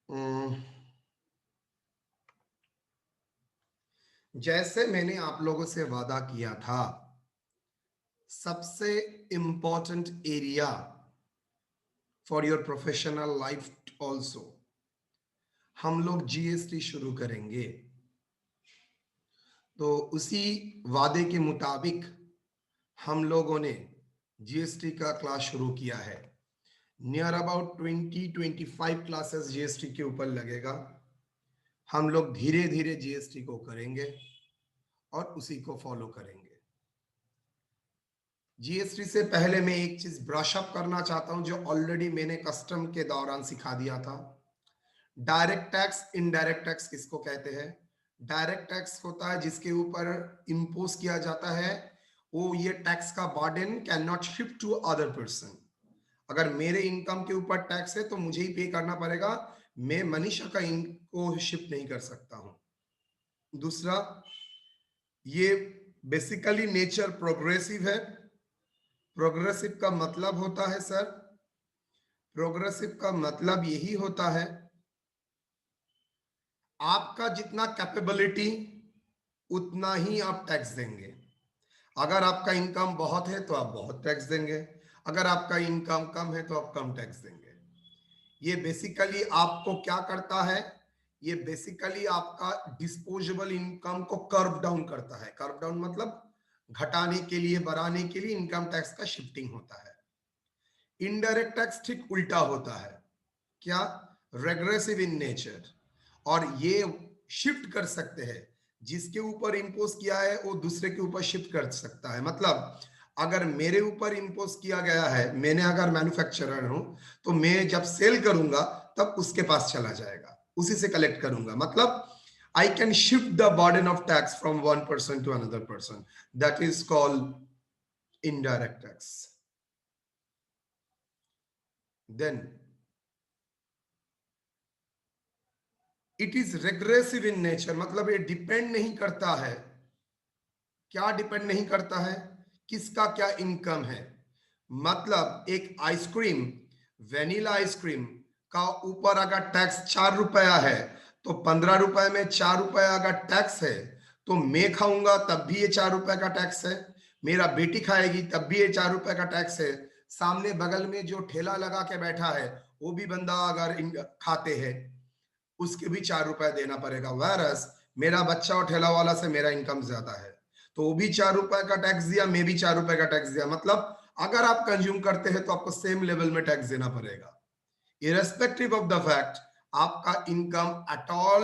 अम, जैसे मैंने आप लोगों से वादा किया था, सबसे important area for your professional life also, हम लोग जीएसटी शुरू करेंगे। तो उसी वादे के मुताबिक हम लोगों ने जीएसटी का क्लास शुरू किया है। नियर अबाउट 20-25 क्लासेस जीएसटी के ऊपर लगेगा। हम लोग धीरे धीरे जीएसटी को करेंगे और उसी को फॉलो करेंगे। जीएसटी से पहले मैं एक चीज ब्रश अप करना चाहता हूं, जो ऑलरेडी मैंने कस्टम के दौरान सिखा दिया था। डायरेक्ट टैक्स, इनडायरेक्ट टैक्स किसको कहते हैं? डायरेक्ट टैक्स होता है जिसके ऊपर इम्पोज किया जाता है, वो ये टैक्स का burden can not shift to other person. अगर मेरे इनकम के ऊपर टैक्स है तो मुझे ही पे करना पड़ेगा, मैं मनीषा का इनको शिफ्ट नहीं कर सकता हूं। दूसरा, ये बेसिकली नेचर प्रोग्रेसिव है। प्रोग्रेसिव का मतलब होता है सर, प्रोग्रेसिव का मतलब यही होता है, आपका जितना कैपेबिलिटी उतना ही आप टैक्स देंगे। अगर आपका इनकम बहुत है तो आप बहुत टैक्स देंगे, अगर आपका इनकम कम है तो आप कम टैक्स देंगे। ये बेसिकली आपको क्या करता है? ये बेसिकली आपका डिस्पोजेबल इनकम को कर्व डाउन करता है। कर्व डाउन मतलब घटाने के लिए, बढ़ाने के लिए इनकम टैक्स का शिफ्टिंग होता है। इनडायरेक्ट टैक्स ठीक उल्टा होता है। क्या? Regressive in nature. और ये शिफ्ट कर सकते हैं, जिसके ऊपर इंपोज किया है वो दूसरे के ऊपर शिफ्ट कर सकता है। मतलब अगर मेरे ऊपर इंपोज किया गया है, मैंने अगर मैन्युफैक्चरर हूं, तो मैं जब सेल करूंगा तब उसके पास चला जाएगा, उसी से कलेक्ट करूंगा। मतलब I can shift the burden of tax from one person to another person. That is called indirect tax. Then it is regressive in nature, मतलब ये डिपेंड नहीं करता है। क्या डिपेंड नहीं करता है? किसका क्या इनकम है। मतलब एक आइसक्रीम, वेनिला आइसक्रीम का ऊपर अगर टैक्स 4 रुपया है, तो 15 रुपए में 4 रुपया अगर टैक्स है, तो मैं खाऊंगा तब भी ये 4 रुपए का टैक्स है, मेरा बेटी खाएगी तब भी ये 4 रुपए का टैक्स है, सामने बगल में जो ठेला लगा के बैठा है वो भी बंदा अगर खाते हैं, उसके भी 4 रुपए देना पड़ेगा। वैरस मेरा बच्चा और ठेला वाला से मेरा इनकम ज्यादा है, तो वो भी 4 रुपए का टैक्स दिया, मैं भी 4 रुपए का टैक्स दिया। मतलब अगर आप कंज्यूम करते हैं तो आपको सेम लेवल में टैक्स देना पड़ेगा, इरेस्पेक्टिव ऑफ द फैक्ट आपका इनकम एट ऑल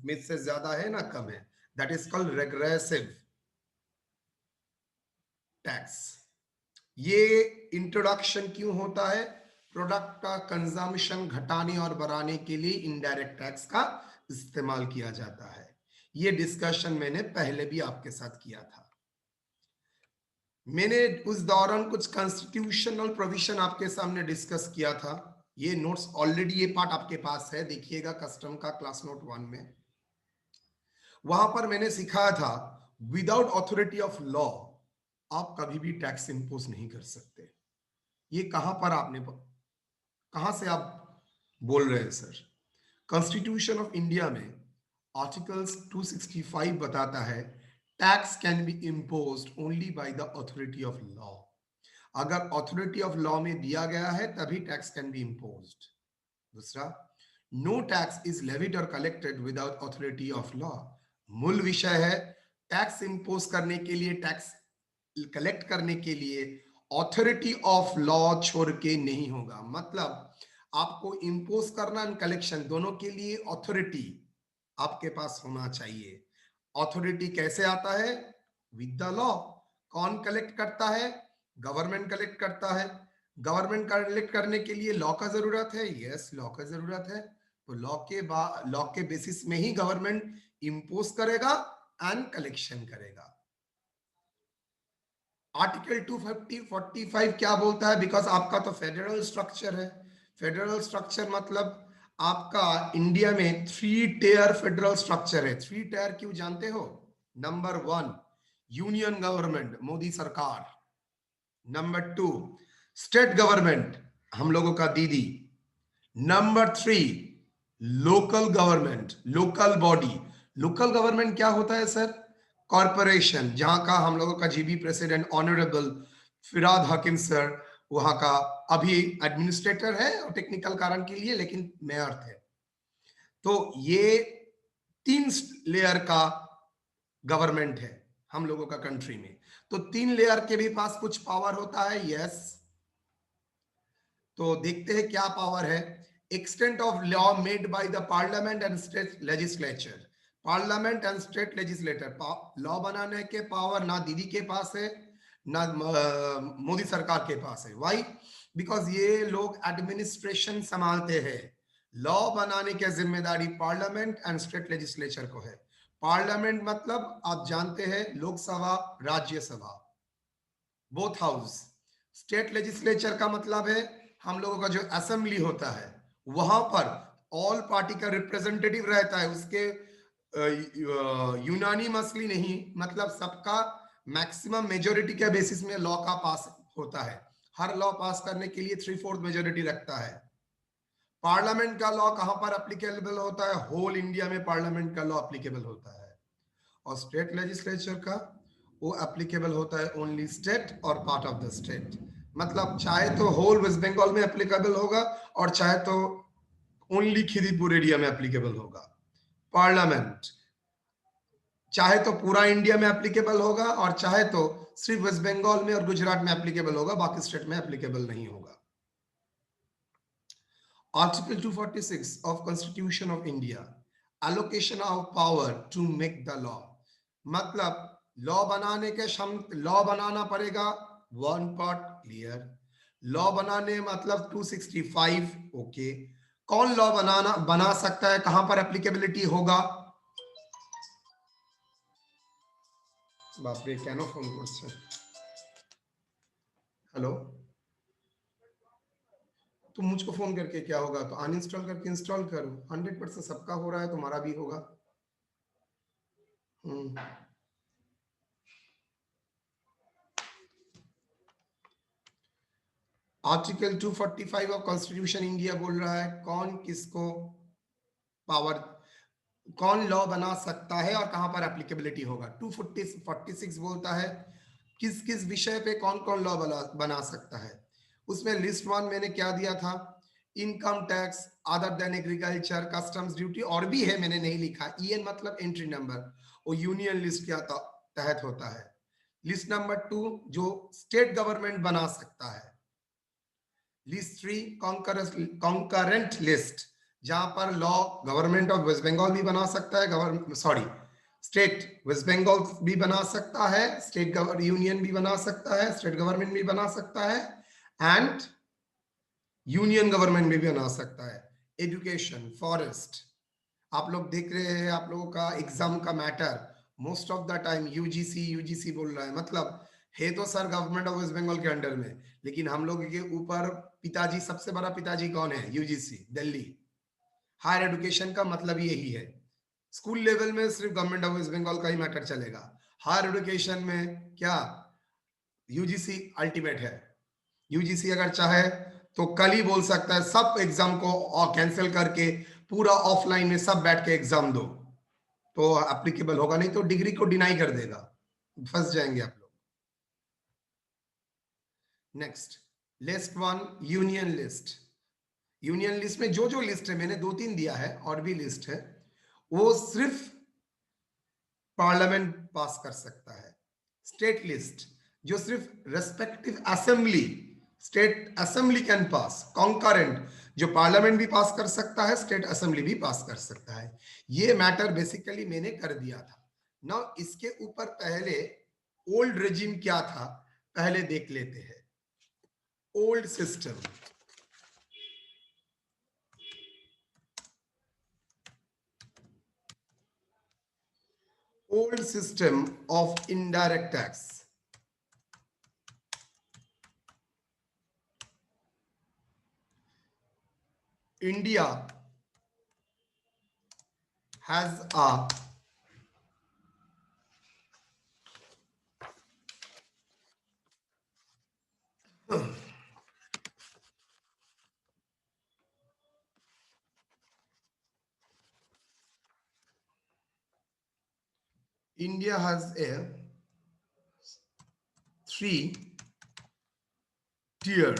में से ज्यादा है ना कम है। That is called regressive tax. ये इंट्रोडक्शन क्यों होता है? प्रोडक्ट का कंजम्पशन घटाने और बढ़ाने के लिए इनडायरेक्ट टैक्स का इस्तेमाल किया जाता है। ये डिस्कशन मैंने पहले भी आपके साथ किया था। मैंने उस दौरान कुछ कॉन्स्टिट्यूशनल प्रोविजन आपके सामने डिस्कस किया था। ये नोट्स ऑलरेडी, ये पार्ट आपके पास है, देखिएगा कस्टम का क्लास नोट 1 में। वहां पर मैंने सिखाया था, विदाउट ऑथोरिटी ऑफ लॉ आप कभी भी टैक्स इंपोज नहीं कर सकते। ये कहां पर आपने, कहां से आप बोल रहे हैं सर? कॉन्स्टिट्यूशन ऑफ इंडिया में आर्टिकल्स 265 बताता है, tax can be imposed only by the authority of law. अगर अथॉरिटी ऑफ लॉ में दिया गया है तभी टैक्स कैन बी इम्पोज्ड। दूसरा, नो टैक्स इज लेविड और collected without authority of law. मूल विषय है, टैक्स इंपोज करने के लिए, टैक्स कलेक्ट करने के लिए अथॉरिटी ऑफ लॉ छोड़ के नहीं होगा। मतलब आपको इंपोज करना एंड कलेक्शन दोनों के लिए अथॉरिटी आपके पास होना चाहिए। अथॉरिटी कैसे आता है? With the law. कौन कलेक्ट करता है? गवर्नमेंट कलेक्ट करता है। गवर्नमेंट कलेक्ट करने के लिए लॉ का जरूरत है, यस लॉ का जरूरत है। तो लॉ के बेसिस में ही गवर्नमेंट इंपोज करेगा एंड कलेक्शन करेगा। आर्टिकल 245 क्या बोलता है? बिकॉज आपका तो फेडरल स्ट्रक्चर है। फेडरल स्ट्रक्चर मतलब आपका इंडिया में 3 टेयर फेडरल स्ट्रक्चर है। 3 टेयर क्यों जानते हो? नंबर 1 यूनियन गवर्नमेंट, मोदी सरकार। नंबर 2 स्टेट गवर्नमेंट, हम लोगों का दीदी। Number 3 local government, local body. Local government क्या होता है सर? कॉरपोरेशन, जहां का हम लोगों का जीबी प्रेसिडेंट ऑनरेबल फिराद हाकिम सर वहां का अभी एडमिनिस्ट्रेटर है और टेक्निकल कारण के लिए, लेकिन मेयर थे। तो ये 3 लेयर का गवर्नमेंट है हम लोगों का कंट्री में। तो 3 लेयर के भी पास कुछ पावर होता है, यस। तो देखते हैं क्या पावर है। Extent of law made by the parliament and state legislature. Parliament and state legislator, law बनाने के पावर ना दीदी के पास है ना मोदी सरकार के पास है। व्हाई? बिकॉज ये लोग एडमिनिस्ट्रेशन संभालते हैं। लॉ बनाने की जिम्मेदारी पार्लियामेंट एंड स्टेट लेजिस्लेचर को है। पार्लियामेंट मतलब आप जानते हैं Lok Sabha Rajya Sabha, both house. State legislature का मतलब है हम लोगों का जो असेंबली होता है वहां पर ऑल पार्टी का रिप्रेजेंटेटिव रहता है। उसके यूनानिमसली नहीं, मतलब सबका मैक्सिमम मेजोरिटी के बेसिस में लॉ का पास होता है। हर लॉ पास करने के लिए 3/4 मेजोरिटी रखता है। पार्लियामेंट का लॉ कहां पर एप्लीकेबल होता है? होल इंडिया में पार्लियामेंट का लॉ एप्लीकेबल होता है। और स्टेट लेजिस्लेचर का वो एप्लीकेबल होता है ओनली स्टेट और पार्ट ऑफ द स्टेट। मतलब चाहे तो होल वेस्ट बंगाल में एप्लीकेबल होगा और चाहे तो ओनली खिदीपुर एरिया में एप्लीकेबल होगा। पार्लियामेंट चाहे तो पूरा इंडिया में एप्लीकेबल होगा और चाहे तो सिर्फ वेस्ट बंगाल में और गुजरात में एप्लीकेबल होगा, बाकी स्टेट में एप्लीकेबल नहीं होगा। Article 246 of constitution of India, allocation of power to make the law। मतलब लॉ बनाने के लॉ बनाना पड़ेगा, वन पार्ट क्लियर। लॉ बनाने मतलब 265, ओके। कौन लॉ बना सकता है, कहां पर एप्लीकेबिलिटी होगा? बाप रे, केनो फोन करছে। हेलो, तुम मुझको फोन करके क्या होगा? तो अनइंस्टॉल करके इंस्टॉल करो। 100% सबका हो रहा है, तुम्हारा भी होगा। आर्टिकल 245 ऑफ कॉन्स्टिट्यूशन इंडिया बोल रहा है कौन किसको पावर, कौन लॉ बना सकता है और कहां पर एप्लीकेबिलिटी होगा। 246 बोलता है किस किस विषय पे कौन कौन लॉ बना सकता है। उसमें लिस्ट 1 मैंने क्या दिया था? Income tax, other than agriculture, customs duty, और भी है मैंने नहीं लिखा। ईएन मतलब एंट्री नंबर, वो यूनियन लिस्ट के तहत होता है। लिस्ट नंबर 2 जो स्टेट गवर्नमेंट बना सकता है। लिस्ट 3 कॉन्करेंट लिस्ट, जहां पर law government of West Bengal भी बना सकता है, सॉरी स्टेट वेस्ट बंगाल भी बना सकता है, स्टेट यूनियन भी बना सकता है, स्टेट गवर्नमेंट भी बना सकता है एंड यूनियन गवर्नमेंट भी बना सकता है। एजुकेशन, फॉरेस्ट, आप लोग देख रहे हैं आप लोगों का एग्जाम का matter most of the time UGC UGC बोल रहा है। मतलब है तो sir government of West Bengal के अंडर में, लेकिन हम लोग के ऊपर पिताजी, सबसे बड़ा पिताजी कौन है? यूजीसी, दिल्ली। हायर एजुकेशन का मतलब यही है। स्कूल लेवल में सिर्फ गवर्नमेंट ऑफ वेस्ट बंगाल का ही मैटर चलेगा। हायर एजुकेशन में क्या यूजीसी अल्टीमेट है। यूजीसी अगर चाहे तो कल ही बोल सकता है सब एग्जाम को कैंसिल करके पूरा ऑफलाइन में सब बैठ के एग्जाम दो, तो एप्लीकेबल होगा, नहीं तो डिग्री को डिनाई कर देगा, फंस जाएंगे आप लोग। Next, list 1 union list. Union list में जो जो लिस्ट है मैंने 2-3 दिया है, और भी लिस्ट है, वो सिर्फ पार्लियामेंट पास कर सकता है। स्टेट लिस्ट जो सिर्फ respective assembly, state assembly can pass. Concurrent जो पार्लियामेंट भी पास कर सकता है, स्टेट असेंबली भी पास कर सकता है। ये मैटर बेसिकली मैंने कर दिया था ना। इसके ऊपर पहले ओल्ड रेजिम क्या था पहले देख लेते हैं। Old system, old system of indirect tax। India has a India has a 3 tier.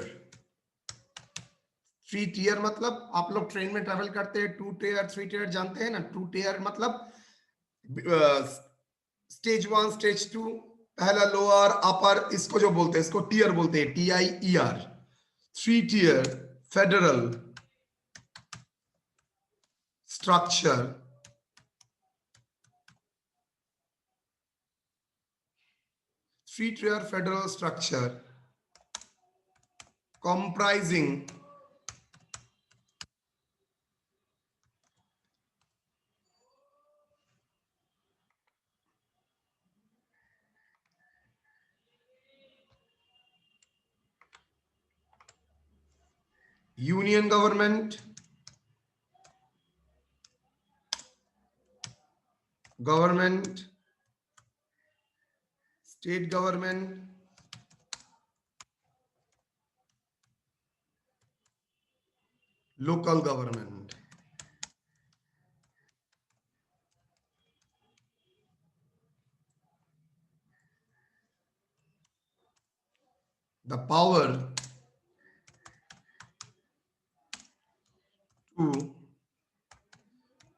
3 tier मतलब आप लोग ट्रेन में ट्रेवल करते हैं, 2 tier 3 tier जानते हैं ना। 2 tier मतलब स्टेज 1 स्टेज 2, पहला लोअर अपर, इसको जो बोलते हैं इसको टीयर बोलते हैं, TIER। 3 tier federal structure, 3 tier federal structure comprising union government, state government, local government. The power to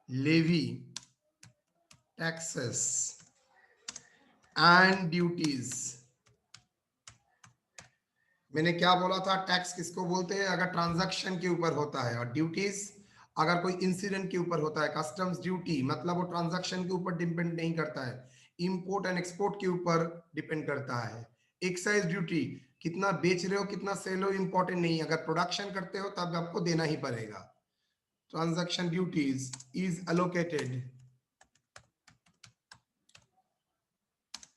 levy taxes and duties। मैंने क्या बोला था, टैक्स किसको बोलते हैं अगर ट्रांजैक्शन के ऊपर होता है, और ड्यूटीज अगर कोई इंसिडेंट के ऊपर होता है। कस्टम्स ड्यूटी मतलब वो ट्रांजैक्शन के ऊपर डिपेंड नहीं करता है, इंपोर्ट एंड एक्सपोर्ट के ऊपर डिपेंड करता है। एक्साइज ड्यूटी, कितना बेच रहे हो कितना सेल हो इंपॉर्टेंट नहीं, अगर प्रोडक्शन करते हो तब आपको देना ही पड़ेगा। Transaction duties is allocated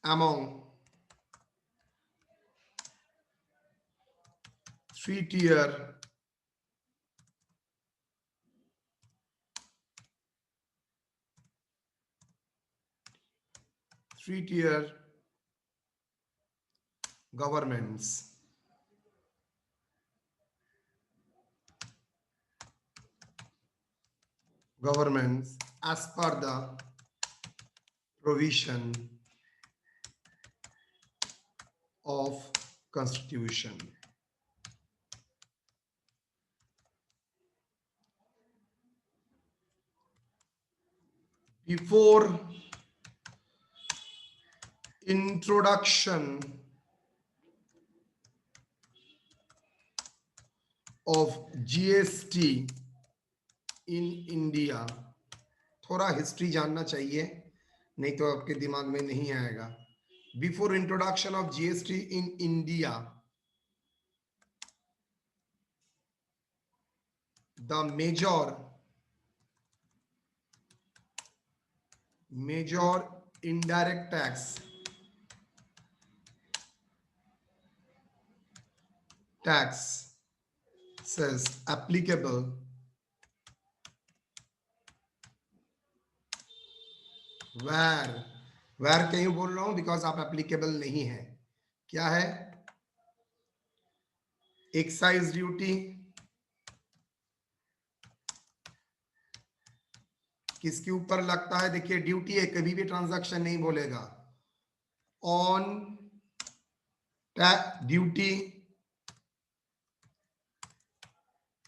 among 3 tier governments as per the provision of constitution। Before introduction of GST in India, थोड़ा हिस्ट्री जानना चाहिए नहीं तो आपके दिमाग में नहीं आएगा। Before introduction of GST in India, the major indirect taxes applicable where क्यों बोल रहा हूं, बिकॉज आप एप्लीकेबल नहीं है। क्या है, एक्साइज ड्यूटी किसके ऊपर लगता है, देखिए ड्यूटी है, कभी भी ट्रांजैक्शन नहीं बोलेगा। On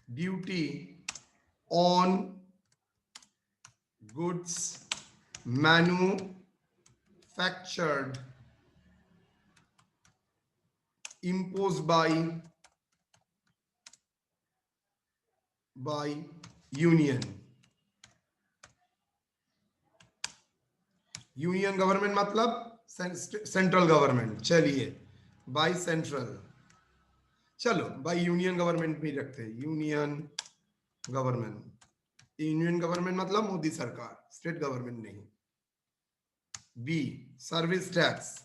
duty on goods manufactured imposed by union government मतलब सेंट्रल गवर्नमेंट। चलिए बाय सेंट्रल, चलो बाय यूनियन गवर्नमेंट भी रखते हैं, यूनियन गवर्नमेंट मतलब मोदी सरकार, स्टेट गवर्नमेंट नहीं। B service tax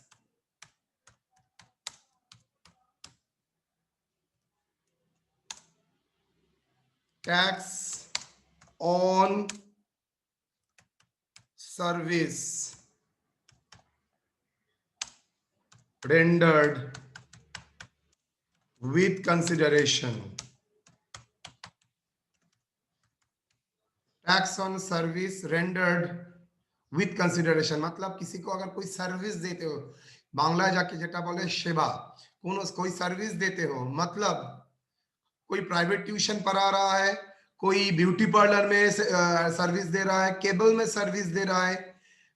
on service rendered with consideration। tax on service rendered with consideration मतलब किसी को अगर कोई सर्विस देते हो, बांग्ला जाके जेटा बोले सेवा, कोई सर्विस देते हो, मतलब कोई प्राइवेट ट्यूशन पढ़ा रहा है, कोई ब्यूटी पार्लर में सर्विस दे रहा है, केबल में सर्विस दे रहा है,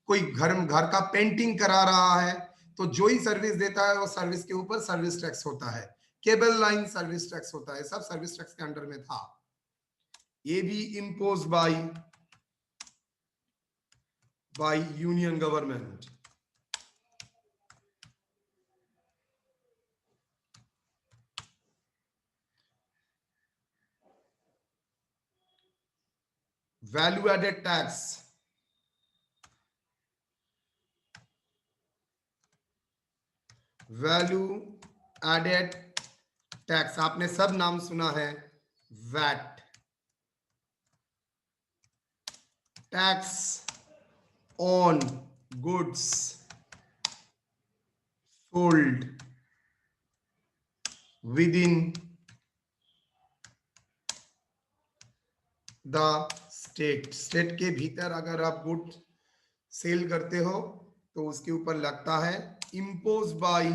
कोई घर घर का पेंटिंग करा रहा है, तो जो ही सर्विस देता है वो सर्विस के ऊपर सर्विस टैक्स होता है, केबल लाइन सर्विस टैक्स होता है, सब सर्विस टैक्स के अंडर में था। ये भी impose by union government. Value added tax, value added tax आपने सब नाम सुना है, VAT, tax on goods sold within the state, state के भीतर अगर आप गुड सेल करते हो तो उसके ऊपर लगता है, impose by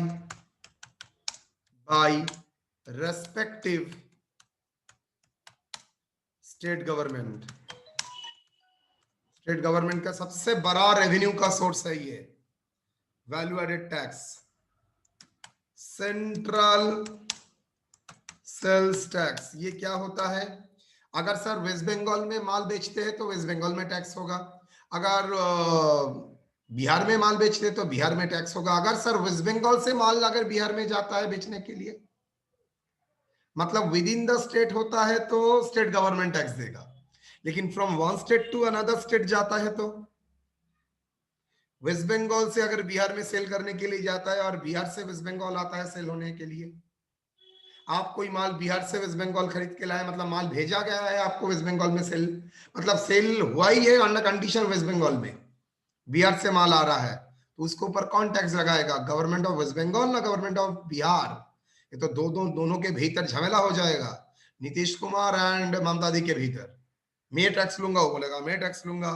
respective state government. State government का सबसे बड़ा रेवेन्यू का सोर्स है ये value added tax. Central sales tax, ये क्या होता है? अगर सर वेस्ट बंगाल में माल बेचते हैं तो वेस्ट बंगाल में टैक्स होगा, अगर बिहार में माल बेचते हैं तो बिहार में टैक्स होगा, अगर सर वेस्ट बंगाल से माल अगर बिहार में जाता है बेचने के लिए, मतलब विद इन द स्टेट होता है तो स्टेट गवर्नमेंट टैक्स देगा, लेकिन from one state to another state जाता है तो वेस्ट बंगाल से अगर बिहार में सेल करने के लिए जाता है और बिहार से वेस्ट बंगाल आता है सेल होने के लिए, आप कोई माल बिहार से वेस्ट बंगाल खरीद के लाए, मतलब माल भेजा गया है आपको वेस्ट बंगाल में सेल, मतलब सेल हुआ ही है अंडर कंडीशन वेस्ट बंगाल में, बिहार से माल आ रहा है, तो उसके ऊपर कौन टैक्स लगाएगा? गवर्नमेंट ऑफ वेस्ट बंगाल ना गवर्नमेंट ऑफ बिहार? ये तो दोनों के भीतर झमेला हो जाएगा, नीतीश कुमार एंड ममता दी के भीतर। मैं टैक्स लूंगा, वो बोलेगा मैं टैक्स लूंगा।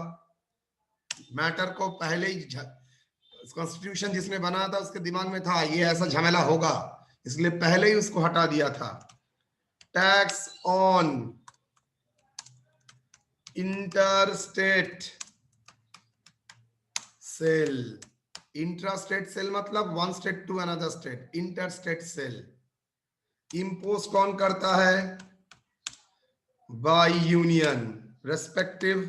मैटर को पहले ही कॉन्स्टिट्यूशन जिसने बनाया था उसके दिमाग में था ये ऐसा झमेला होगा, इसलिए पहले ही उसको हटा दिया था। Tax on interstate sale, intrastate sale मतलब one state to another state, interstate sale impose कौन करता है? By union respective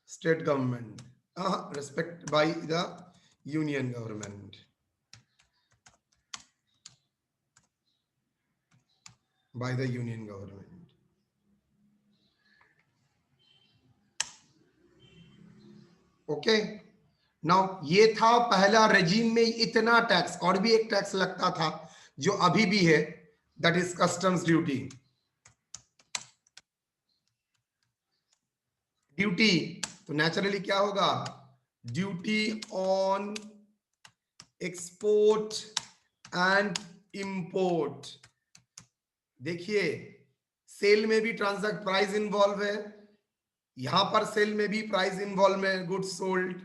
state government, respect by the union government, by the union government. Okay, now ये था पहला रेजिम में इतना tax, और भी एक टैक्स लगता था जो अभी भी है, that is customs duty. Duty तो नेचुरली क्या होगा? Duty on export and import. देखिए सेल में भी ट्रांजैक्ट प्राइस इन्वॉल्व है, यहां पर सेल में भी प्राइस इन्वॉल्व है, goods sold,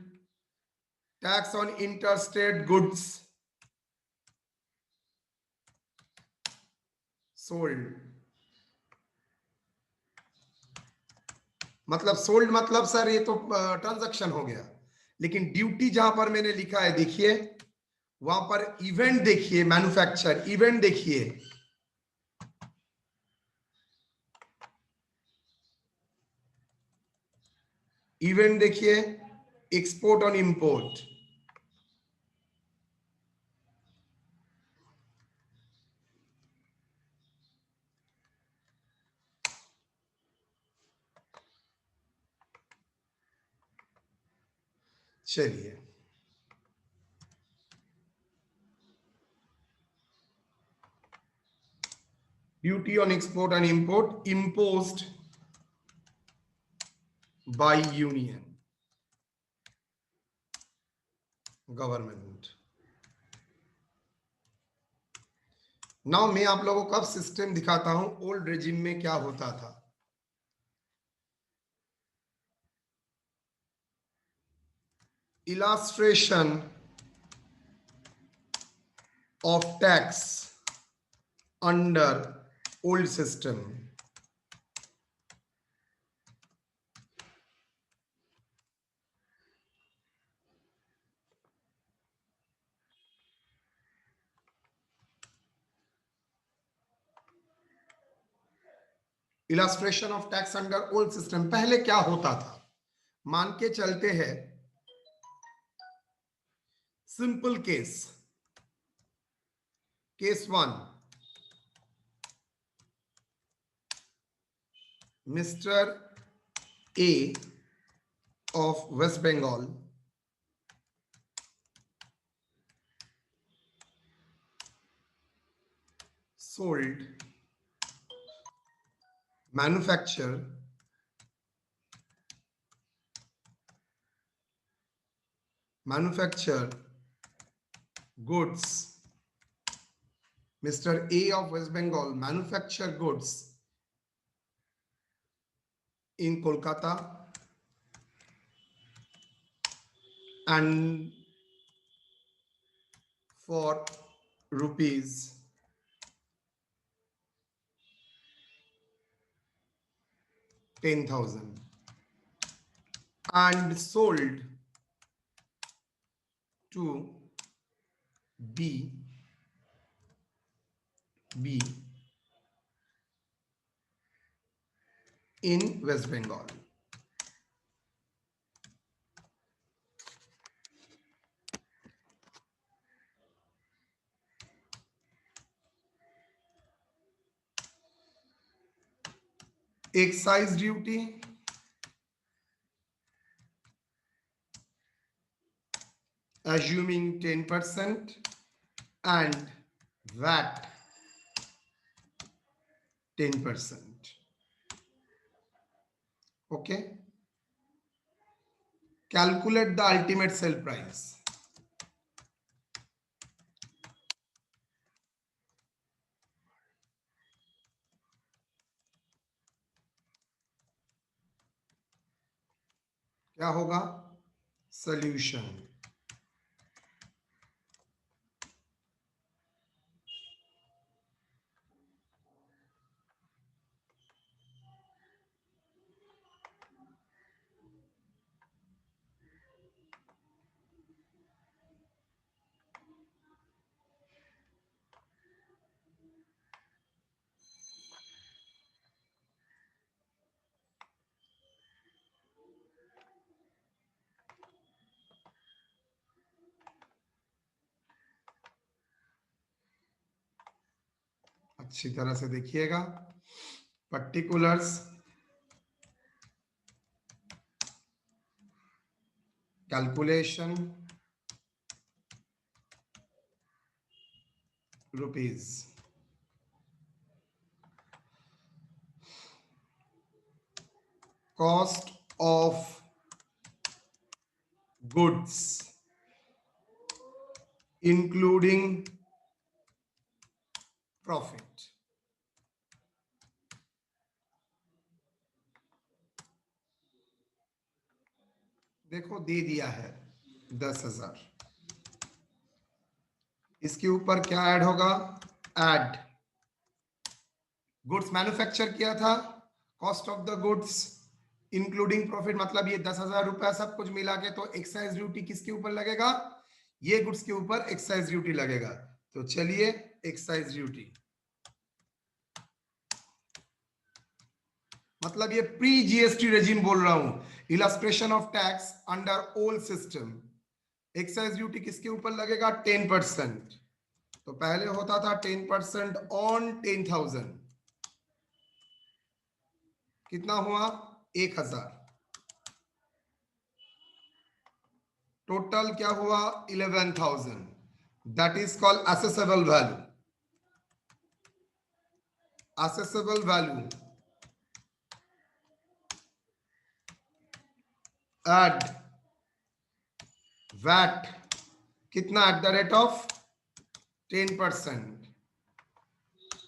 tax on interstate goods sold, मतलब सोल्ड मतलब सर ये तो ट्रांजैक्शन हो गया, लेकिन ड्यूटी जहां पर मैंने लिखा है देखिए वहां पर इवेंट देखिए, मैन्युफैक्चर इवेंट देखिए, इवेंट देखिए, एक्सपोर्ट और इंपोर्ट, चलिए duty on export and import imposed bye union government. Now मैं आप लोगों को अब सिस्टम दिखाता हूं ओल्ड रेजिम में क्या होता था। illustration of tax under old system. Illustration of tax under old system. पहले क्या होता था, मान के चलते हैं simple case 1, mister A of West Bengal sold manufacture goods. Mr. A of West Bengal manufacture goods in Kolkata and for rupees 10,000 and sold to B in West Bengal. Excise duty assuming 10% and VAT 10%. Okay. Calculate the ultimate sale price. क्या होगा? Solution. अच्छी तरह से देखिएगा। Particulars calculation rupees cost of goods including profit. देखो दे दिया है 10,000, इसके ऊपर क्या ऐड होगा? ऐड गुड्स मैन्युफैक्चर किया था, cost of the goods including profit, मतलब ये 10,000 रुपया सब कुछ मिला के, तो एक्साइज ड्यूटी किसके ऊपर लगेगा? ये गुड्स के ऊपर एक्साइज ड्यूटी लगेगा। तो चलिए एक्साइज ड्यूटी मतलब ये प्री जीएसटी रेजिम बोल रहा हूं, illustration of tax under old system. Excise duty किसके ऊपर लगेगा? 10%। तो पहले होता था 10% ऑन 10,000, कितना हुआ? 1,000। टोटल क्या हुआ? 11,000। That is called assessable value. Assessable value add VAT कितना? At the rate of 10%।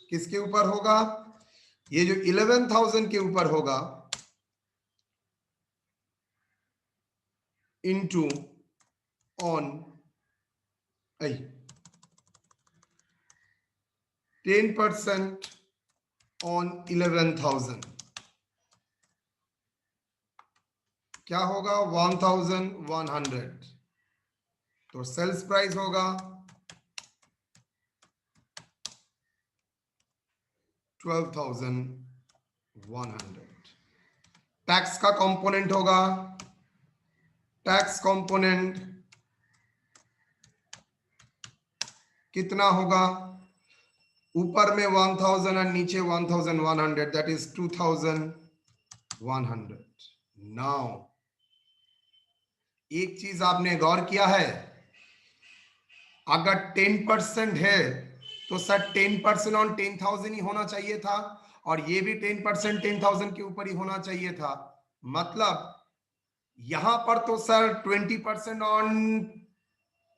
किसके ऊपर होगा? ये जो 11,000 के ऊपर होगा, इनटू on 10% on 11,000 क्या होगा 1,100। तो सेल्स प्राइस होगा 12,100। टैक्स का कंपोनेंट होगा, टैक्स कंपोनेंट कितना होगा, ऊपर में 1,000 और नीचे 1,100, दैट इज 2,100। नाउ एक चीज आपने गौर किया है, अगर 10% है तो सर 10% ऑन 10,000 ही होना चाहिए था, और ये भी 10% 10,000 के ऊपर ही होना चाहिए था। मतलब यहां पर तो सर 20% ऑन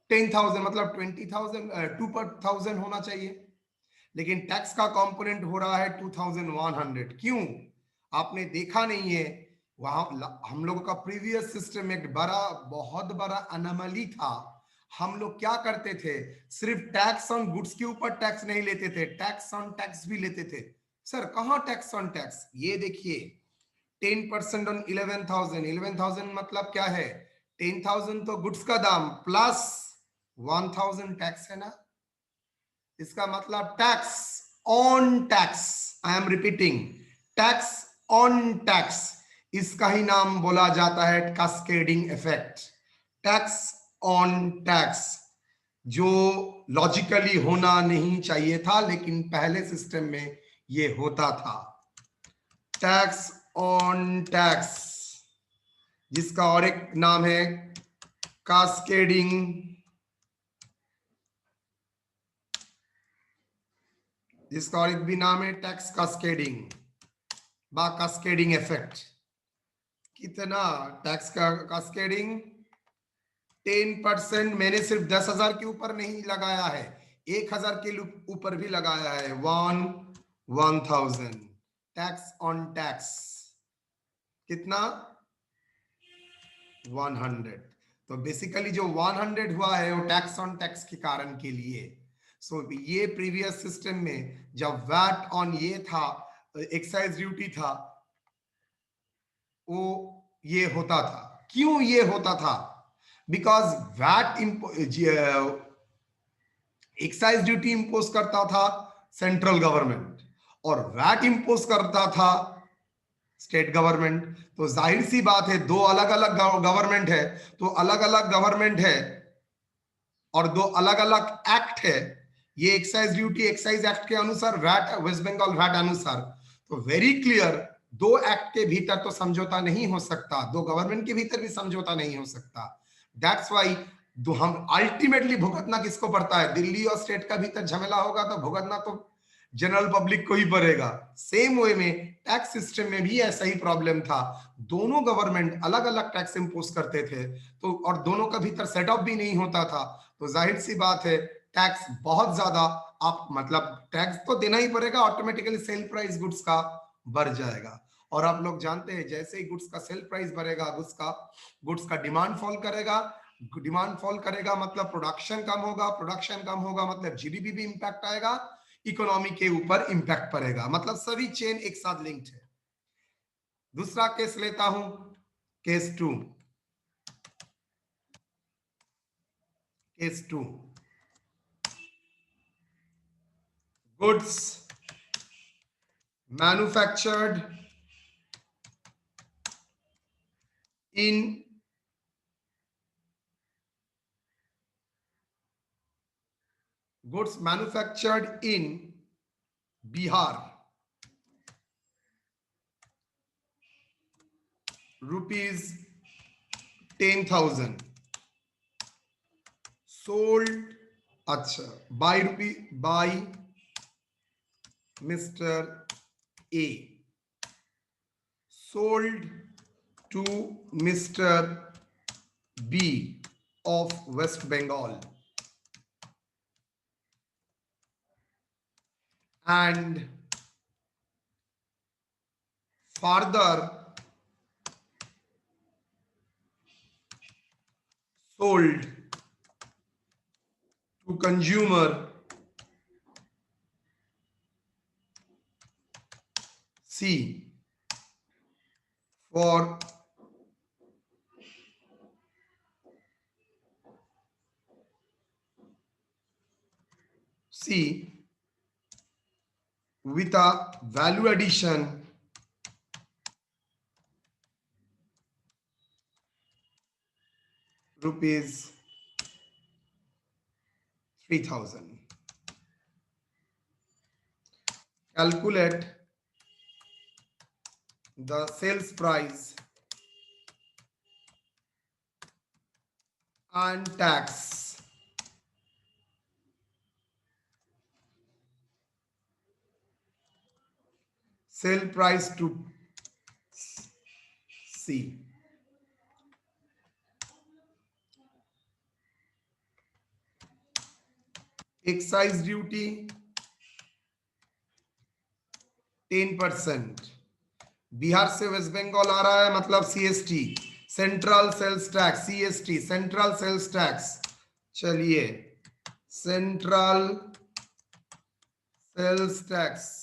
10,000 मतलब 20,000 2,000 होना चाहिए, लेकिन टैक्स का कंपोनेंट हो रहा है 2,100। क्यों? आपने देखा नहीं है, वहां हम लोगों का प्रीवियस सिस्टम में बहुत बड़ा अनोमली था। हम लोग क्या करते थे, सिर्फ टैक्स ऑन गुड्स के ऊपर टैक्स नहीं लेते थे, टैक्स ऑन टैक्स भी लेते थे। सर कहां टैक्स ऑन टैक्स, ये देखिए 10% ऑन 11,000, 11,000 मतलब क्या है, 10,000 तो गुड्स का दाम प्लस 1,000 टैक्स है ना, इसका मतलब tax on tax, I am repeating, tax on tax, इसका ही नाम बोला जाता है cascading effect. Tax on tax जो लॉजिकली होना नहीं चाहिए था, लेकिन पहले सिस्टम में ये होता था। टैक्स ऑन टैक्स जिसका और एक नाम है कास्केडिंग, जिसका और एक भी नाम है टैक्स कास्केडिंग बा कास्केडिंग इफेक्ट। कितना टैक्स का कास्केडिंग, 10% मैंने सिर्फ 10,000 के ऊपर नहीं लगाया है, 1,000 के ऊपर भी लगाया है, 1,000 टैक्स ऑन टैक्स कितना 100। तो बेसिकली जो 100 हुआ है वो टैक्स ऑन टैक्स के कारण के लिए। सो ये प्रीवियस सिस्टम में जब वैट ऑन ये था, एक्साइज ड्यूटी था, वो ये होता था। क्यों ये होता था? Because VAT excise duty impose करता था सेंट्रल गवर्नमेंट और वैट इंपोज करता था स्टेट गवर्नमेंट। तो जाहिर सी बात है, दो अलग अलग गवर्नमेंट है, तो अलग अलग गवर्नमेंट है और दो अलग अलग एक्ट है। ये एक्साइज ड्यूटी एक्साइज एक्ट के अनुसार, वैट वेस्ट बंगाल वैट अनुसार। तो वेरी क्लियर, दो एक्ट के भीतर तो समझौता नहीं हो सकता, दो गवर्नमेंट के भीतर भी समझौता नहीं हो सकता। दैट्स वाई हम अल्टीमेटली भुगतना किसको पड़ता है, दिल्ली और स्टेट का भीतर झमेला होगा तो भुगतना तो जनरल पब्लिक को ही पड़ेगा। सेम वे में टैक्स सिस्टम में भी ऐसा ही प्रॉब्लम था, दोनों गवर्नमेंट अलग अलग टैक्स इंपोज करते थे, तो और दोनों का भीतर सेटअप भी नहीं होता था। तो जाहिर सी बात है टैक्स बहुत ज्यादा, आप मतलब टैक्स तो देना ही पड़ेगा, ऑटोमेटिकली सेल प्राइस गुड्स का बढ़ जाएगा। और आप लोग जानते हैं जैसे ही गुड्स का सेल प्राइस बढ़ेगा, गुड्स का डिमांड फॉल करेगा, डिमांड फॉल करेगा मतलब प्रोडक्शन कम होगा, प्रोडक्शन कम होगा मतलब जीडीपी भी इंपैक्ट आएगा, इकोनॉमी के ऊपर इंपैक्ट पड़ेगा, मतलब सभी चेन एक साथ लिंक्ड है। दूसरा केस लेता हूं, case 2। Case 2, goods manufactured in goods manufactured in Bihar, rupees 10,000, sold by Mr. A, sold to Mr. B of West Bengal, and further sold to consumer, C, for C with a value addition rupees 3,000. Calculate the sales price and tax. Sale price to C. Excise duty 10%. Bihar से वेस्ट बंगाल आ रहा है मतलब CST, central sales tax, CST central sales tax. चलिए, central sales tax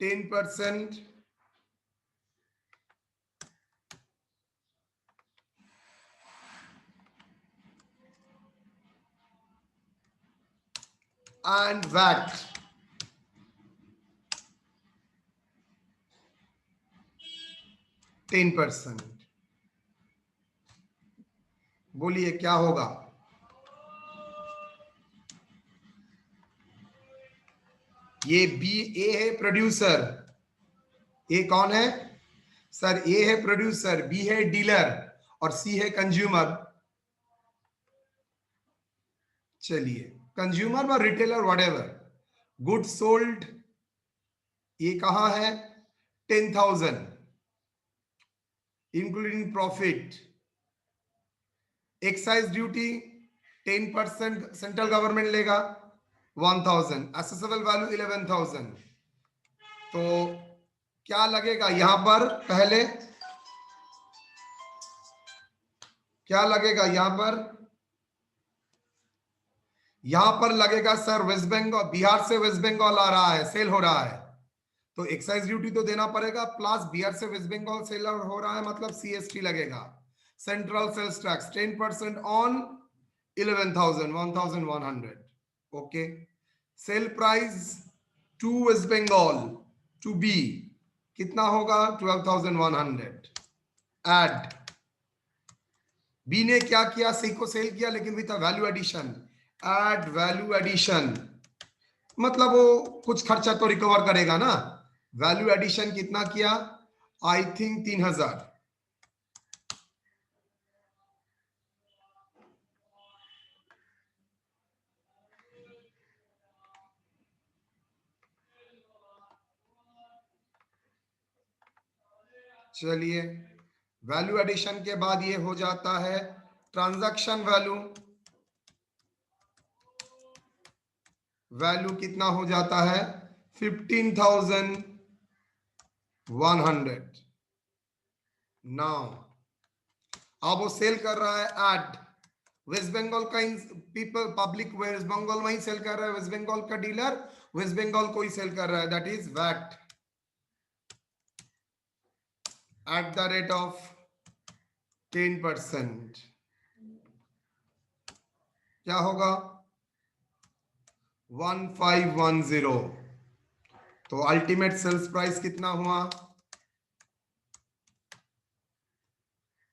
10%, and VAT 10%। बोलिए क्या होगा? ये बी, ए है प्रोड्यूसर, ए कौन है सर? ए है प्रोड्यूसर, बी है डीलर और सी है कंज्यूमर। चलिए, कंज्यूमर और रिटेलर व्हाटएवर, गुड सोल्ड ये कहां है? 10,000 including profit. Excise duty 10% central government लेगा 1,000, असेसेबल वैल्यू 11,000। तो क्या लगेगा यहां पर? पहले क्या लगेगा यहां पर? यहां पर लगेगा सर वेस्ट बंगाल, बिहार से वेस्ट बंगाल आ रहा है, सेल हो रहा है तो एक्साइज ड्यूटी तो देना पड़ेगा, प्लस बिहार से वेस्ट बंगाल सेल हो रहा है मतलब सीएसटी लगेगा, central sales tax 10% on 11,000, 1,100। Okay, sale price to West Bengal to be कितना होगा? 12,100। एड, बी ने क्या किया? सी को सेल किया लेकिन with value addition. Add value addition मतलब वो कुछ खर्चा तो रिकवर करेगा ना। वैल्यू एडिशन कितना किया? I think 3,000। चलिए, वैल्यू एडिशन के बाद ये हो जाता है ट्रांजैक्शन वैल्यू। वैल्यू कितना हो जाता है? 15,100। नाउ अब वो सेल कर रहा है एड वेस्ट बंगाल का पीपल पब्लिक वेस्ट बंगाल में ही सेल कर रहा है, वेस्ट बंगाल का डीलर वेस्ट बंगाल को ही सेल कर रहा है, that is VAT at the rate of 10%। क्या होगा? 1510। तो अल्टीमेट सेल्स प्राइस कितना हुआ?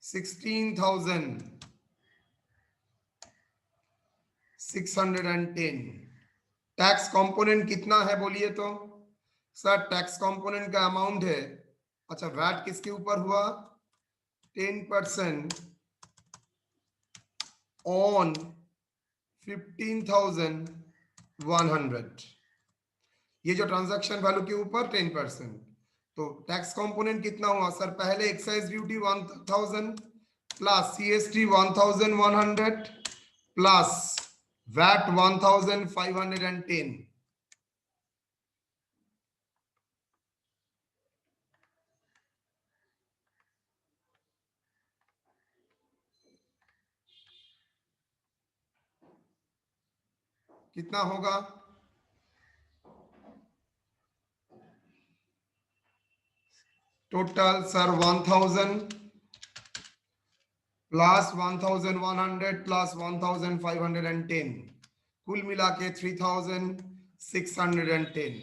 16,610। टैक्स कंपोनेंट कितना है बोलिए तो? सर टैक्स कंपोनेंट का अमाउंट है, अच्छा वैट किसके ऊपर हुआ? 10% ऑन 15,100। ये जो ट्रांजैक्शन वैल्यू के ऊपर 10%। तो टैक्स कंपोनेंट कितना हुआ सर? पहले excise duty 1,000 plus CST 1,100 plus VAT 1,510। कितना होगा? टोटल सर 1000 प्लस 1100 प्लस 1510, कुल मिला के 3610।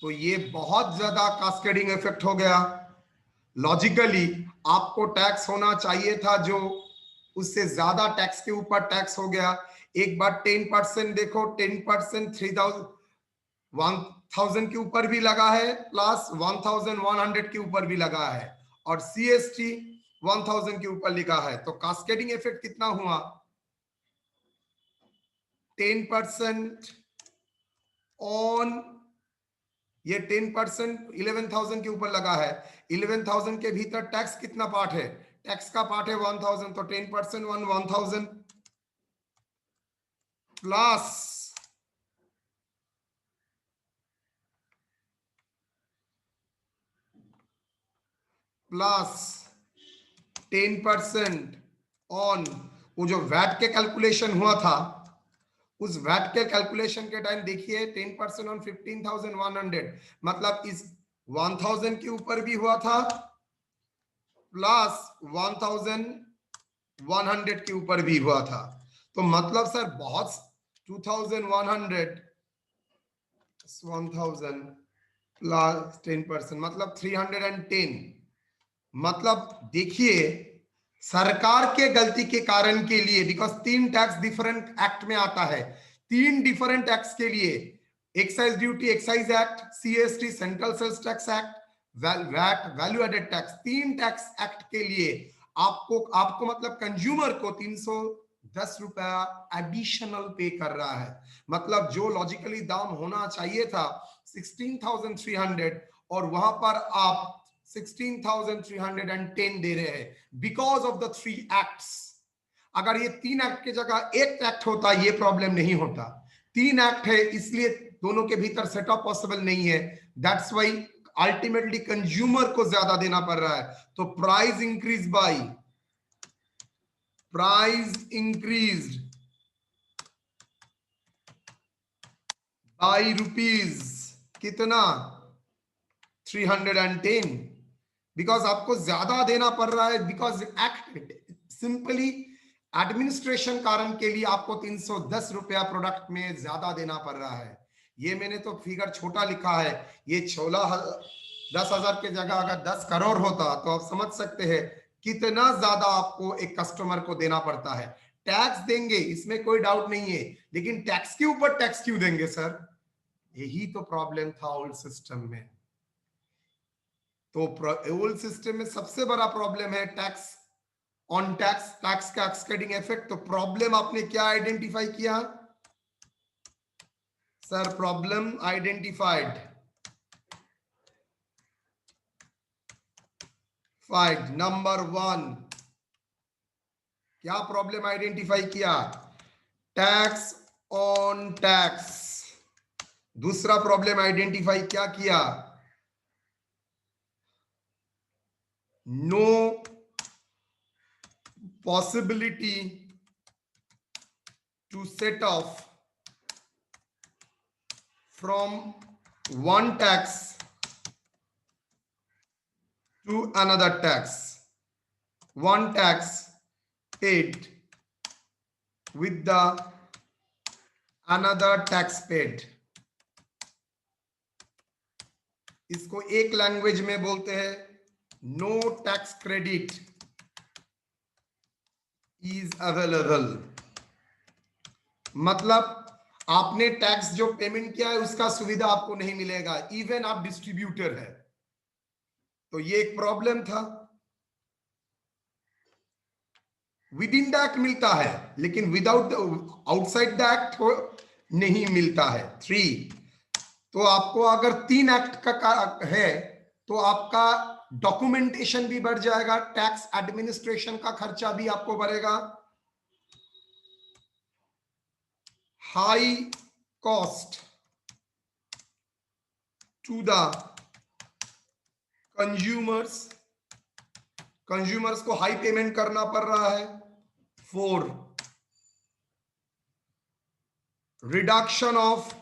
तो ये बहुत ज्यादा कास्केडिंग इफेक्ट हो गया। लॉजिकली आपको टैक्स होना चाहिए था जो उससे ज्यादा टैक्स के ऊपर टैक्स हो गया। एक बार 10% देखो, 10% 1000 के ऊपर भी लगा है, प्लस 1100 के ऊपर भी लगा है, और सीएसटी 1000 के ऊपर लिखा है। तो कास्केडिंग इफेक्ट कितना हुआ? 10% ऑन ये 10% 11,000 के ऊपर लगा है। 11,000 के भीतर टैक्स कितना पार्ट है? टैक्स का पार्ट है 1000, तो 10% 1000 प्लस 10% ऑन वो जो वैट के कैलकुलेशन हुआ था, उस वैट के कैलकुलेशन के टाइम देखिए 10% ऑन 15,100, मतलब इस 1000 के ऊपर भी हुआ था, प्लस 1100 के ऊपर भी हुआ था। तो मतलब सर बहुत 2100 1000 प्लस 10% मतलब 310। मतलब देखिए सरकार के गलती के कारण के लिए, बिकॉज 3 टैक्स डिफरेंट एक्ट में आता है, 3 डिफरेंट टैक्स के लिए, excise duty excise act, CST central sales tax act, VAT value added tax, 3 tax act के लिए आपको मतलब कंज्यूमर को 310 रुपया एडिशनल पे कर रहा है। मतलब जो लॉजिकली दाम होना चाहिए था 16,300 और वहां पर आप 16,310 दे रहे हैं, बिकॉज ऑफ द 3 एक्ट्स। अगर ये 3 एक्ट की जगह 1 एक्ट होता ये प्रॉब्लम नहीं होता। 3 एक्ट है इसलिए दोनों के भीतर सेटअप पॉसिबल नहीं है। दैट्स वाई अल्टीमेटली कंज्यूमर को ज्यादा देना पड़ रहा है। तो प्राइस इंक्रीज बाई रुपीज कितना? 310, बिकॉज आपको ज्यादा देना पड़ रहा है, बिकॉज एक्ट सिंपली एडमिनिस्ट्रेशन कारण के लिए आपको 310 रुपया प्रोडक्ट में ज्यादा देना पड़ रहा है। ये मैंने तो फिगर छोटा लिखा है, ये 10,000 के जगह अगर 10 करोड़ होता तो आप समझ सकते हैं कितना ज्यादा आपको एक कस्टमर को देना पड़ता है। टैक्स देंगे इसमें कोई डाउट नहीं है, लेकिन टैक्स के ऊपर टैक्स क्यों देंगे सर? यही तो प्रॉब्लम था ओल्ड सिस्टम में। तो ओल्ड सिस्टम में सबसे बड़ा प्रॉब्लम है tax on tax cascading effect. तो प्रॉब्लम आपने क्या आइडेंटिफाई किया सर? प्रॉब्लम आइडेंटिफाइड नंबर 1, क्या प्रॉब्लम आइडेंटिफाई किया? Tax on tax. दूसरा प्रॉब्लम आइडेंटिफाई क्या किया? No possibility to set off from one tax to another tax, one tax paid with the another tax paid। इसको एक language में बोलते हैं no tax credit is available. मतलब आपने टैक्स जो पेमेंट किया है उसका सुविधा आपको नहीं मिलेगा, इवन आप डिस्ट्रीब्यूटर है। तो ये एक प्रॉब्लम था। विद इन द एक्ट मिलता है लेकिन विदाउट आउटसाइड द एक्ट नहीं मिलता है। 3, तो आपको अगर 3 एक्ट का है तो आपका डॉक्यूमेंटेशन भी बढ़ जाएगा, टैक्स एडमिनिस्ट्रेशन का खर्चा भी आपको बढ़ेगा, high cost to the consumers को हाई पेमेंट करना पड़ रहा है। 4, reduction of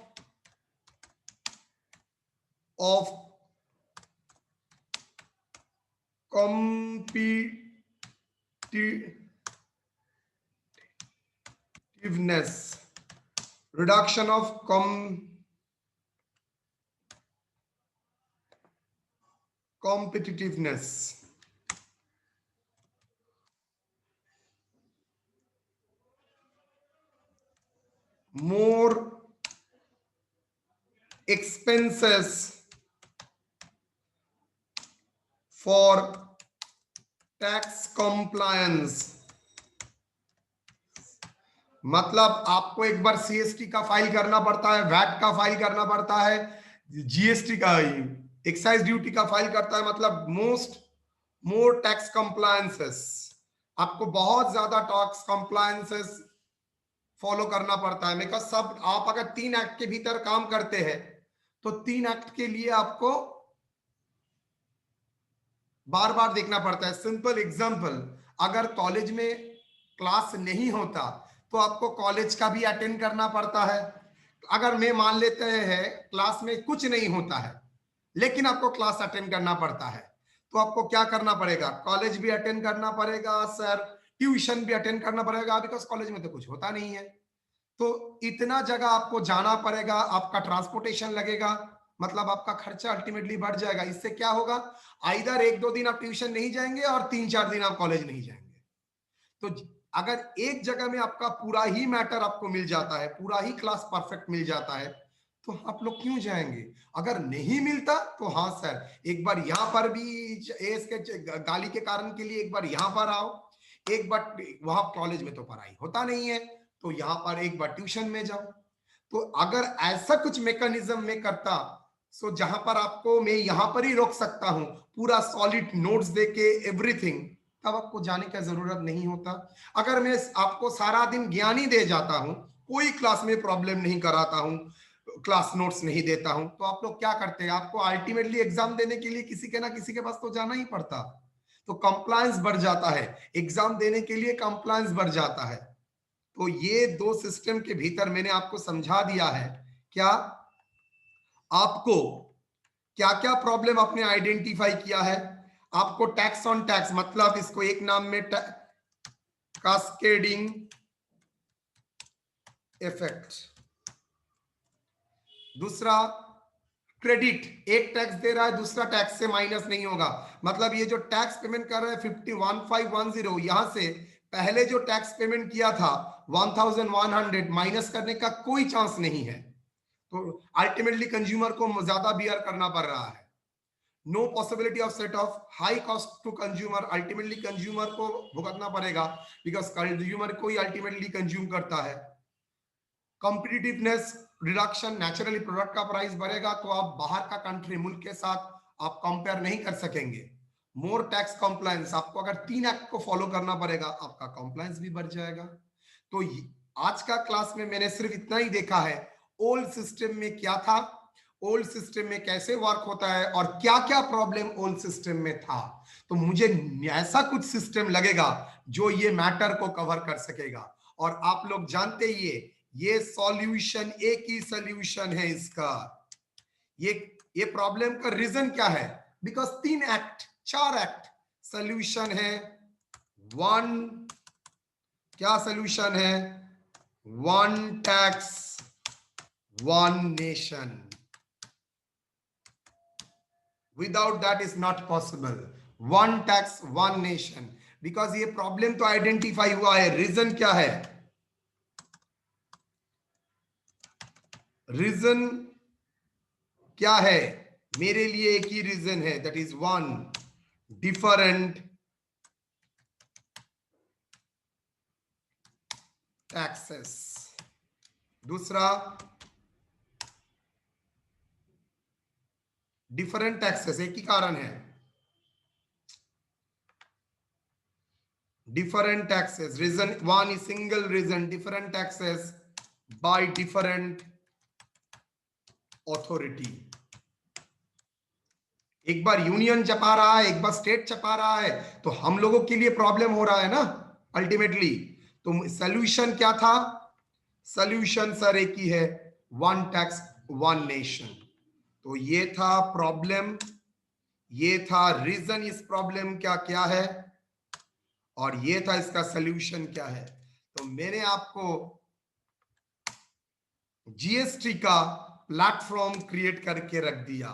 competitiveness, reduction of competitiveness, more expenses for tax compliance। मतलब आपको एक बार सीएसटी का फाइल करना पड़ता है, वैट का फाइल करना पड़ता है, जीएसटी का, एक्साइज ड्यूटी का फाइल करता है, मतलब मोर टैक्स कंप्लायंसेस, आपको बहुत ज्यादा टैक्स कंप्लायंसेस फॉलो करना पड़ता है। बिकॉज सब आप अगर 3 एक्ट के भीतर काम करते हैं तो 3 एक्ट के लिए आपको बार बार देखना पड़ता है। सिंपल एग्जांपल, अगर कॉलेज में क्लास नहीं होता तो आपको कॉलेज का भी अटेंड करना पड़ता है। अगर मैं मान लेते हैं क्लास में कुछ नहीं होता है लेकिन आपको क्लास अटेंड करना पड़ता है, तो आपको क्या करना पड़ेगा? कॉलेज भी अटेंड करना पड़ेगा सर, ट्यूशन भी अटेंड करना पड़ेगा, बिकॉज कॉलेज में तो कुछ होता नहीं है। तो इतना जगह आपको जाना पड़ेगा, आपका ट्रांसपोर्टेशन लगेगा, मतलब आपका खर्चा अल्टीमेटली बढ़ जाएगा। इससे क्या होगा? आइदर 1-2 दिन आप ट्यूशन नहीं जाएंगे और 3-4 दिन आप कॉलेज नहीं जाएंगे। तो अगर एक जगह में आपका पूरा ही मैटर आपको मिल जाता है, पूरा ही क्लास परफेक्ट मिल जाता है, तो आप लोग क्यों जाएंगे? अगर नहीं मिलता तो हाँ सर, एक बार यहाँ पर भी एस के गाली के कारण के लिए एक बार यहाँ पर आओ, एक बार वहां कॉलेज में तो पढ़ाई होता नहीं है तो यहाँ पर एक बार ट्यूशन में जाओ। तो अगर ऐसा कुछ मैकेनिज्म में करता, सो जहां पर आपको मैं यहां पर ही रोक सकता हूं, पूरा सॉलिड नोट्स देके एवरीथिंग, तब आपको जाने की जरूरत नहीं होता। अगर मैं आपको सारा दिन ज्ञान ही दे जाता हूं, कोई क्लास में प्रॉब्लम नहीं कराता हूं, क्लास नोट्स नहीं देता हूं, तो आप लोग क्या करते हैं? आपको अल्टीमेटली एग्जाम देने के लिए किसी के ना किसी के पास तो जाना ही पड़ता। तो कंप्लायंस बढ़ जाता है, एग्जाम देने के लिए कंप्लायंस बढ़ जाता है। तो ये 2 सिस्टम के भीतर मैंने आपको समझा दिया है। क्या आपको क्या क्या प्रॉब्लम आपने आइडेंटिफाई किया है? आपको टैक्स ऑन टैक्स, मतलब इसको एक नाम में कास्केडिंग इफेक्ट। दूसरा क्रेडिट, एक टैक्स दे रहा है दूसरा टैक्स से माइनस नहीं होगा, मतलब ये जो टैक्स पेमेंट कर रहा है 15,1510, यहां से पहले जो टैक्स पेमेंट किया था 1100 माइनस करने का कोई चांस नहीं है। तो अल्टीमेटली कंज्यूमर को ज्यादा बियर करना पड़ रहा है। No possibility of set off high cost to consumer, ultimately consumer को भुगतना पड़ेगा बिकॉज कंज्यूमर को ही अल्टीमेटली कंज्यूम करता है। कॉम्पिटिटिवनेस रिडक्शन, नेचुरली प्रोडक्ट का प्राइस बढ़ेगा तो आप बाहर का कंट्री मुल्क के साथ आप कंपेयर नहीं कर सकेंगे। मोर टैक्स कंप्लायंस, आपको अगर 3 एक्ट को फॉलो करना पड़ेगा, आपका कंप्लायंस भी बढ़ जाएगा। तो आज का क्लास में मैंने सिर्फ इतना ही देखा है, ओल्ड सिस्टम में क्या था, ओल्ड सिस्टम में कैसे वर्क होता है और क्या क्या प्रॉब्लम ओल्ड सिस्टम में था। तो मुझे ऐसा कुछ सिस्टम लगेगा जो ये मैटर को कवर कर सकेगा। और आप लोग जानते ही ये सॉल्यूशन, एक ही सॉल्यूशन है इसका। ये प्रॉब्लम का रीजन क्या है? बिकॉज 3 एक्ट 4 एक्ट, सॉल्यूशन है 1, क्या सॉल्यूशन है? 1 tax 1 nation. Without that is not possible. 1 tax 1 nation, because ये प्रॉब्लम तो आइडेंटिफाई हुआ है। रीजन क्या है? रीजन क्या है? मेरे लिए एक ही रीजन है, दैट इज 1 डिफरेंट टैक्सेस। दूसरा डिफरेंट टैक्सेस, एक ही कारण है, different taxes। reason 1 is single reason, different taxes by different authority। एक बार यूनियन चपा रहा है, एक बार स्टेट चपा रहा है, तो हम लोगों के लिए प्रॉब्लम हो रहा है ना अल्टीमेटली। तो सॉल्यूशन क्या था? सॉल्यूशन सर एक ही है, वन टैक्स वन नेशन। तो ये था प्रॉब्लम, ये था रीजन इस प्रॉब्लम का क्या है, और ये था इसका सॉल्यूशन क्या है। तो मैंने आपको जीएसटी का प्लेटफॉर्म क्रिएट करके रख दिया।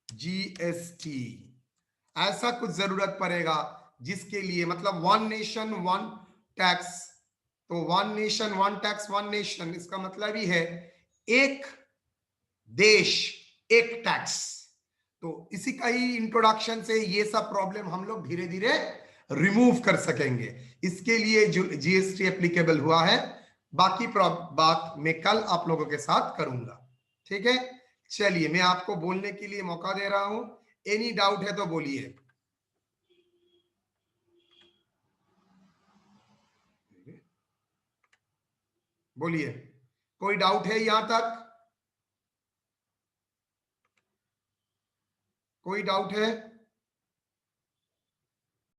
जीएसटी ऐसा कुछ जरूरत पड़ेगा जिसके लिए, मतलब वन नेशन वन टैक्स, तो one nation one tax one nation, इसका मतलब ही है एक देश एक टैक्स। तो इसी का ही इंट्रोडक्शन से ये सब प्रॉब्लम हम लोग धीरे धीरे रिमूव कर सकेंगे। इसके लिए जो जीएसटी एप्लीकेबल हुआ है, बाकी बात मैं कल आप लोगों के साथ करूंगा। ठीक है, चलिए मैं आपको बोलने के लिए मौका दे रहा हूं, एनी डाउट है तो बोलिए। बोलिए, कोई डाउट है यहां तक? कोई डाउट है?